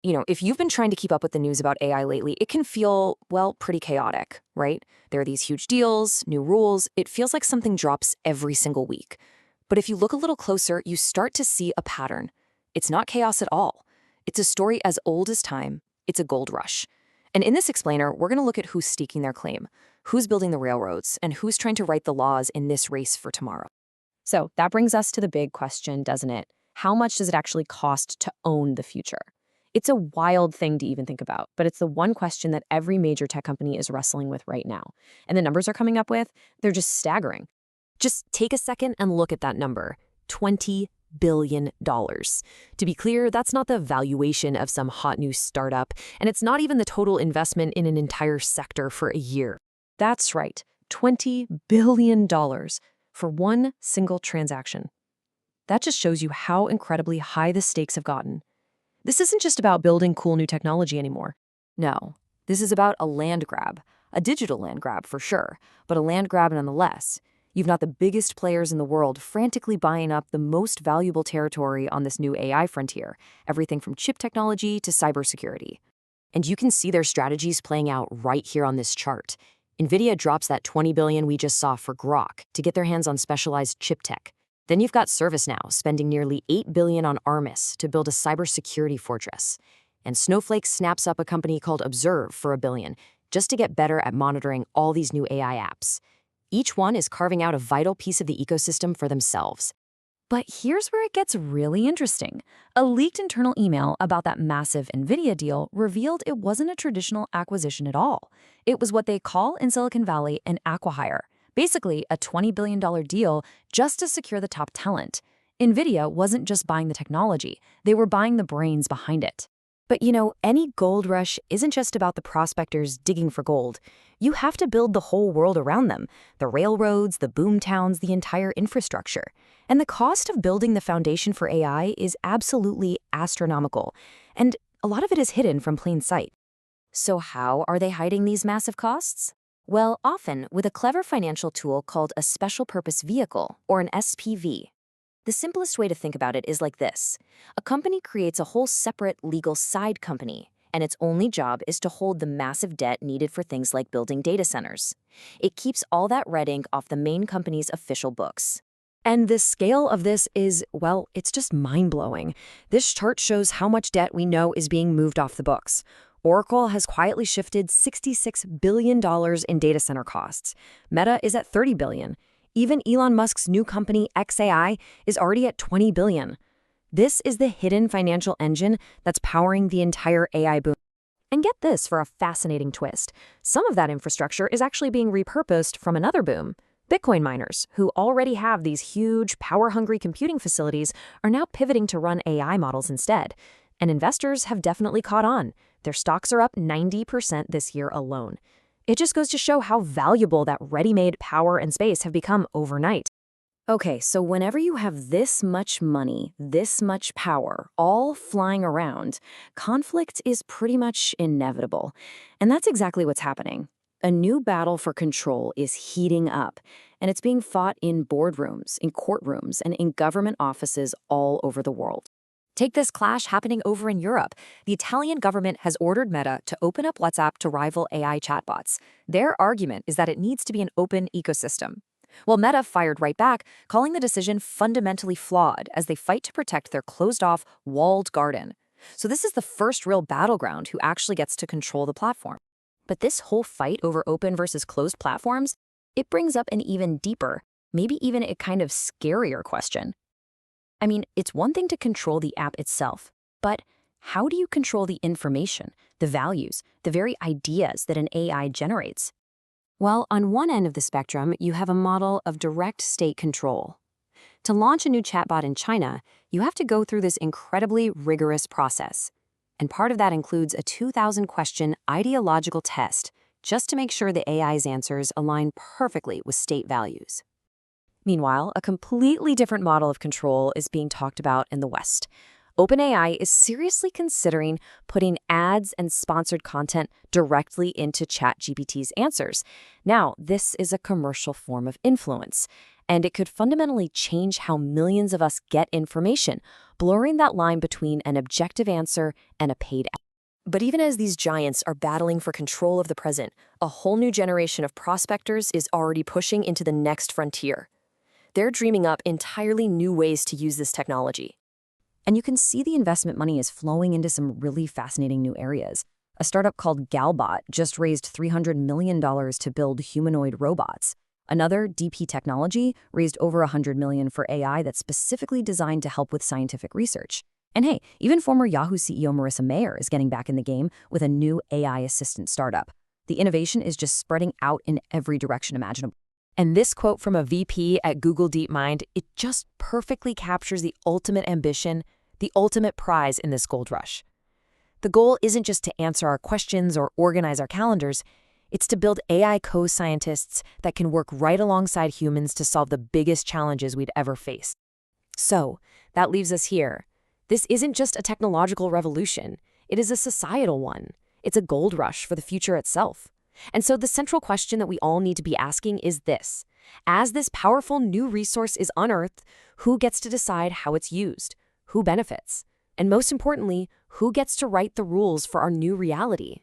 If you've been trying to keep up with the news about AI lately, it can feel, well, pretty chaotic, right? There are these huge deals, new rules. It feels like something drops every single week. But if you look a little closer, you start to see a pattern. It's not chaos at all. It's a story as old as time. It's a gold rush. And in this explainer, we're going to look at who's staking their claim, who's building the railroads, and who's trying to write the laws in this race for tomorrow. So that brings us to the big question, doesn't it? How much does it actually cost to own the future? It's a wild thing to even think about, but it's the one question that every major tech company is wrestling with right now. And the numbers are coming up with, they're just staggering. Just take a second and look at that number, $20 billion. To be clear, that's not the valuation of some hot new startup, and it's not even the total investment in an entire sector for a year. That's right, $20 billion for one single transaction. That just shows you how incredibly high the stakes have gotten. This isn't just about building cool new technology anymore. No, this is about a land grab, a digital land grab for sure, but a land grab nonetheless. You've got the biggest players in the world frantically buying up the most valuable territory on this new AI frontier, everything from chip technology to cybersecurity. And you can see their strategies playing out right here on this chart. NVIDIA drops that $20 billion we just saw for Grok to get their hands on specialized chip tech. Then you've got ServiceNow spending nearly $8 billion on Armis to build a cybersecurity fortress. And Snowflake snaps up a company called Observe for $1 billion just to get better at monitoring all these new AI apps. Each one is carving out a vital piece of the ecosystem for themselves. But here's where it gets really interesting. A leaked internal email about that massive NVIDIA deal revealed it wasn't a traditional acquisition at all. It was what they call in Silicon Valley an acqui-hire. Basically, a $20 billion deal just to secure the top talent. NVIDIA wasn't just buying the technology, they were buying the brains behind it. But any gold rush isn't just about the prospectors digging for gold. You have to build the whole world around them, the railroads, the boom towns, the entire infrastructure. And the cost of building the foundation for AI is absolutely astronomical. And a lot of it is hidden from plain sight. So how are they hiding these massive costs? Well, often with a clever financial tool called a special purpose vehicle, or an SPV. The simplest way to think about it is like this. A company creates a whole separate legal side company, and its only job is to hold the massive debt needed for things like building data centers. It keeps all that red ink off the main company's official books. And the scale of this is, well, it's just mind-blowing. This chart shows how much debt we know is being moved off the books. Oracle has quietly shifted $66 billion in data center costs. Meta is at $30 billion. Even Elon Musk's new company, xAI, is already at $20 billion. This is the hidden financial engine that's powering the entire AI boom. And get this for a fascinating twist. Some of that infrastructure is actually being repurposed from another boom. Bitcoin miners, who already have these huge, power-hungry computing facilities, are now pivoting to run AI models instead. And investors have definitely caught on. Their stocks are up 90% this year alone. It just goes to show how valuable that ready-made power and space have become overnight. Okay, so whenever you have this much money, this much power, all flying around, conflict is pretty much inevitable. And that's exactly what's happening. A new battle for control is heating up, and it's being fought in boardrooms, in courtrooms, and in government offices all over the world. Take this clash happening over in Europe. The Italian government has ordered Meta to open up WhatsApp to rival AI chatbots. Their argument is that it needs to be an open ecosystem. Well, Meta fired right back, calling the decision fundamentally flawed as they fight to protect their closed-off, walled garden. So this is the first real battleground who actually gets to control the platform. But this whole fight over open versus closed platforms, it brings up an even deeper, maybe even a kind of scarier question. I mean, it's one thing to control the app itself, but how do you control the information, the values, the very ideas that an AI generates? Well, on one end of the spectrum, you have a model of direct state control. To launch a new chatbot in China, you have to go through this incredibly rigorous process. And part of that includes a 2,000-question ideological test just to make sure the AI's answers align perfectly with state values. Meanwhile, a completely different model of control is being talked about in the West. OpenAI is seriously considering putting ads and sponsored content directly into ChatGPT's answers. Now, this is a commercial form of influence, And it could fundamentally change how millions of us get information, blurring that line between an objective answer and a paid ad. But even as these giants are battling for control of the present, a whole new generation of prospectors is already pushing into the next frontier. They're dreaming up entirely new ways to use this technology. And you can see the investment money is flowing into some really fascinating new areas. A startup called Galbot just raised $300 million to build humanoid robots. Another, DP Technology, raised over $100 million for AI that's specifically designed to help with scientific research. And hey, even former Yahoo CEO Marissa Mayer is getting back in the game with a new AI assistant startup. The innovation is just spreading out in every direction imaginable. And this quote from a VP at Google DeepMind, it just perfectly captures the ultimate ambition, the ultimate prize in this gold rush. The goal isn't just to answer our questions or organize our calendars. It's to build AI co-scientists that can work right alongside humans to solve the biggest challenges we'd ever face. So, that leaves us here. This isn't just a technological revolution. It is a societal one. It's a gold rush for the future itself. And so the central question that we all need to be asking is this. As this powerful new resource is unearthed, who gets to decide how it's used? Who benefits? And most importantly, who gets to write the rules for our new reality?